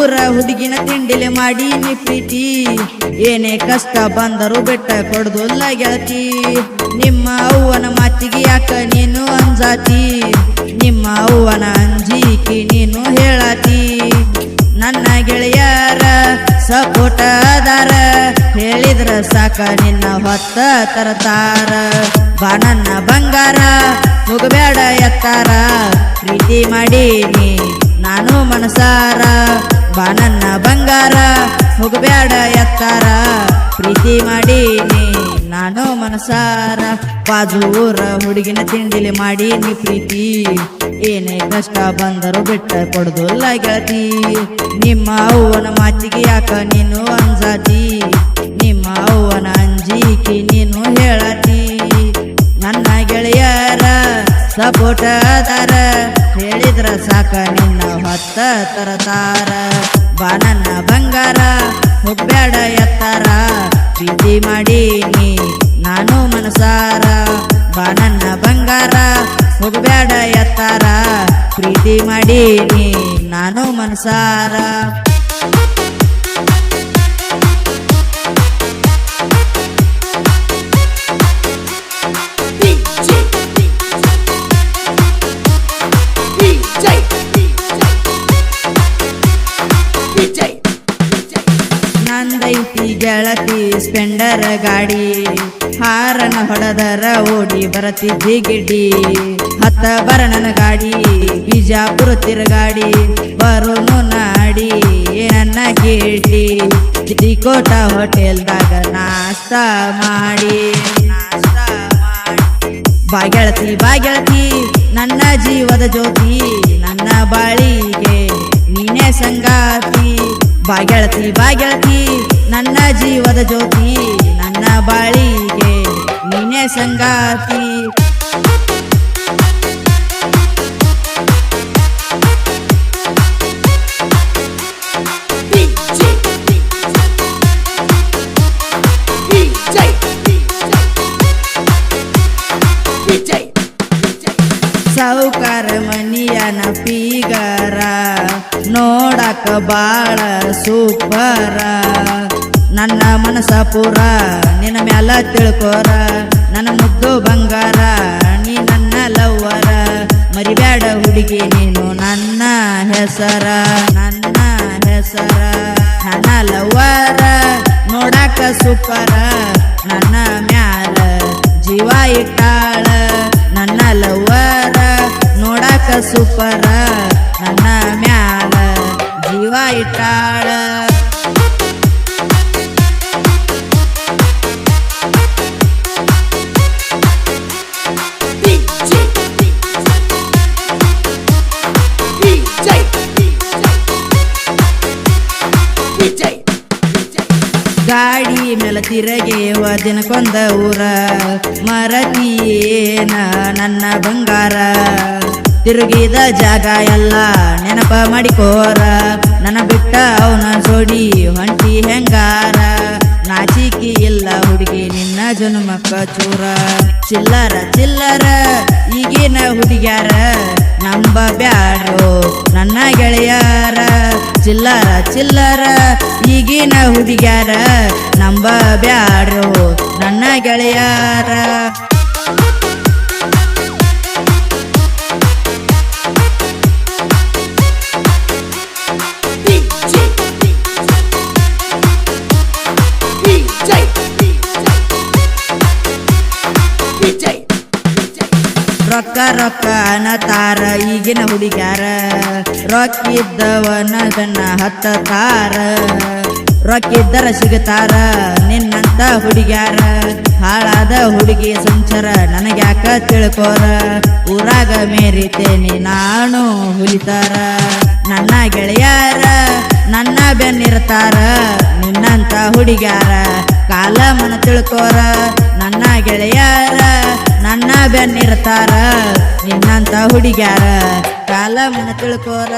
ಊರ ಹುಡುಗಿನ ತಿಂಡಿಲೆ ಮಾಡಿ ನೀ ಪ್ರೀತಿ ಏನೇ ಕಷ್ಟ ಬಂದರು ಬೆಟ್ಟ ಕೊಡ್ದಲ್ಲ ಗೆಳತಿ ನಿಮ್ಮ ಅವ್ವನ ಮಾತಿಗೆ ಯಾಕ ನೀನು ಅಂಜಾತಿ ನಿಮ್ಮ ಅವ್ವನ ಅಂಜಿಕೆ ನೀನು ಹೇಳಾತಿ ನನ್ನ ಗೆಳೆಯರ ಸಪೋಟ ಅದಾರ ಹೇಳಿದ್ರ ಸಾಕ ನಿನ್ನ ಹೊತ್ತ ತರತಾರ ಬಾ ನನ್ನ ಬಂಗಾರ ಹೋಗಬೇಡ ಎತ್ತಾರ ಪ್ರೀತಿ ಮಾಡೀನಿ ನಾನು ಮನಸಾರ ಬಾ ನನ್ನ ಬಂಗಾರ ಹೋಗಬೇಡ ಎತ್ತಾರ ಪ್ರೀತಿ ಮಾಡೀನಿ ನಾನು ಮನಸಾರ ಬಾಜು ಊರ ಹುಡುಗಿನ ತಿಂಡಿಲಿ ಮಾಡೀನಿ ಪ್ರೀತಿ ಏನೇ ಕಷ್ಟ ಬಂದರು ಬೆಟ್ಟ ಕೊಡ್ದಲ್ಲ ಗೆಳತಿ ನಿಮ್ಮ ಅವ್ವನ ಮಾತಿಗೆ ಯಾಕ ನೀನು ಅಂಜಾತಿ ನಿಮ್ಮ ಅವ್ವನ ಅಂಜಿಕೆ ನೀನು ಹೇಳತಿ ನನ್ನ ಗೆಳೆಯರ ಸಪೋಟ ಅದಾರ ಹೇಳಿದ್ರ ಸಾಕ ನಿನ್ನ ಹೊತ್ತ ತರತಾರ ಬಾ ನನ್ನ ಬಂಗಾರ ಹೋಗ್ಬೇಡ ಎತ್ತಾರ ಪ್ರೀತಿ ಮಾಡೀನಿ ನಾನು ಮನಸಾರ ಬಾ ನನ್ನ ಬಂಗಾರ ಹೋಗ್ಬೇಡ ಎತ್ತಾರ ಪ್ರೀತಿ ಮಾಡೀನಿ ನಾನು ಮನಸಾರ ನಂದೈತಿ ಗೆಳತಿ ಸ್ಪೆಂಡರ್ ಗಾಡಿ ಹಾರನ ಹೊಡೆದರ ಓಡಿ ಬರತಿದ್ದಿ ಗಿಡ್ಡಿ ಹತ್ತ ಬರ ನನ್ನ ಗಾಡಿ ಬಿಜಾಪುರ ತಿರುಗಾಡಿ ಬರೋನು ನಾಡಿ ನನ್ನ ಗಿಡ್ಡಿ ಕೋಟ ಹೋಟೆಲ್ದಾಗ ನಾಷ್ಟ ಮಾಡಿ ಬಾಗೆಳತಿ ನನ್ನ ಜೀವದ ಜ್ಯೋತಿ ನನ್ನ ಬಾಳಿಗೆ ನೀನೇ ಸಂಗಾತಿ ಬಾಗೆಳತಿ ನನ್ನ ಜೀವದ ಜ್ಯೋತಿ ನನ್ನ ಬಾಳಿಗೆ ನೀನೇ ಸಂಗಾತಿ ಸಾವುಕಾರ ಮನಿಯನ ಪೀಗರ ನೋಡಕ ಬಾಳ ಸೂಪರ ನನ್ನ ಮನಸ ಪೂರ ನಿನ್ನ ಮ್ಯಾಲ ತಿಳ್ಕೋರ ನನ್ನ ಮುದ್ದು ಬಂಗಾರ ನೀ ನನ್ನ ಲವ್ವರ ಮರಿಬ್ಯಾಡ ಹುಡುಗಿ ನೀನು ನನ್ನ ಹೆಸರ ನನ್ನ ಲವ್ವರ ನೋಡಕ ಸೂಪರ ನನ್ನ ಮ್ಯಾಲ ಜೀವ ಇಟ್ಟಾಳ ನನ್ನ ಲವ್ವರ ನೋಡಕ ಸೂಪರ ನನ್ನ ಮ್ಯಾಲ ಜೀವ ಇಟ್ಟಾಳ ಗಾಡಿ ಮೇಲೆ ತಿರಗೇವ ದಿನಕೊಂದ ಊರ ಮರತಿಯೇನ ನನ್ನ ಬಂಗಾರ ತಿರುಗಿದ ಜಾಗ ಎಲ್ಲ ನೆನಪ ಮಾಡಿಕೋರ ನನ್ನ ಬಿಟ್ಟ ಅವನ ಜೋಡಿ ಹೊಂಟಿ ಹೆಂಗಾರ ನಾಚಿಕೆ ಇಲ್ಲ ಹುಡುಗಿ ನಿನ್ನ ಜನ್ಮಕ್ಕ ಚೂರ ಚಿಲ್ಲರ ಈಗಿನ ಹುಡುಗ್ಯಾರ ನಂಬ ಬ್ಯಾಡ್ರೋ ನನ್ನ ಗೆಳೆಯರ ಚಿಲ್ಲರ ಈಗಿನ ಹುಡುಗ್ಯಾರ ನಂಬ ಬ್ಯಾಡ್ರೋ ನನ್ನ ಗೆಳೆಯರ ರೊಕ್ಕ ಅನ್ನತಾರ ಈಗಿನ ಹುಡುಗ್ಯಾರ ರೊಕ್ಕಿದ್ದವನ ಗಣ್ಣ ಹತ್ತತಾರ ರೊಕ್ಕಿದ್ದರ ಸಿಗತಾರ ನಿನ್ನಂತ ಹುಡುಗ್ಯಾರ ಹಾಳಾದ ಹುಡುಗಿ ಸಂಚಾರ ನನಗ್ಯಾಕ ತಿಳ್ಕೋರ ಊರಾಗ ಮೇರಿತೇನಿ ನಾನು ಹುಲಿತಾರ ನನ್ನ ಗೆಳೆಯರ ನನ್ನ ಬೆನ್ನಿರ್ತಾರ ನಿನ್ನಂತ ಹುಡುಗ್ಯಾರ ಕಾಲ ಮನ ತಿಳ್ಕೋರ ನನ್ನ ಗೆಳೆಯರ ನನ್ನ ಬೆನ್ನಿರ್ತಾರ ನಿನ್ನಂತ ಹುಡುಗ್ಯಾರ ಕಾಲ ಮನ ತಿಳ್ಕೋರ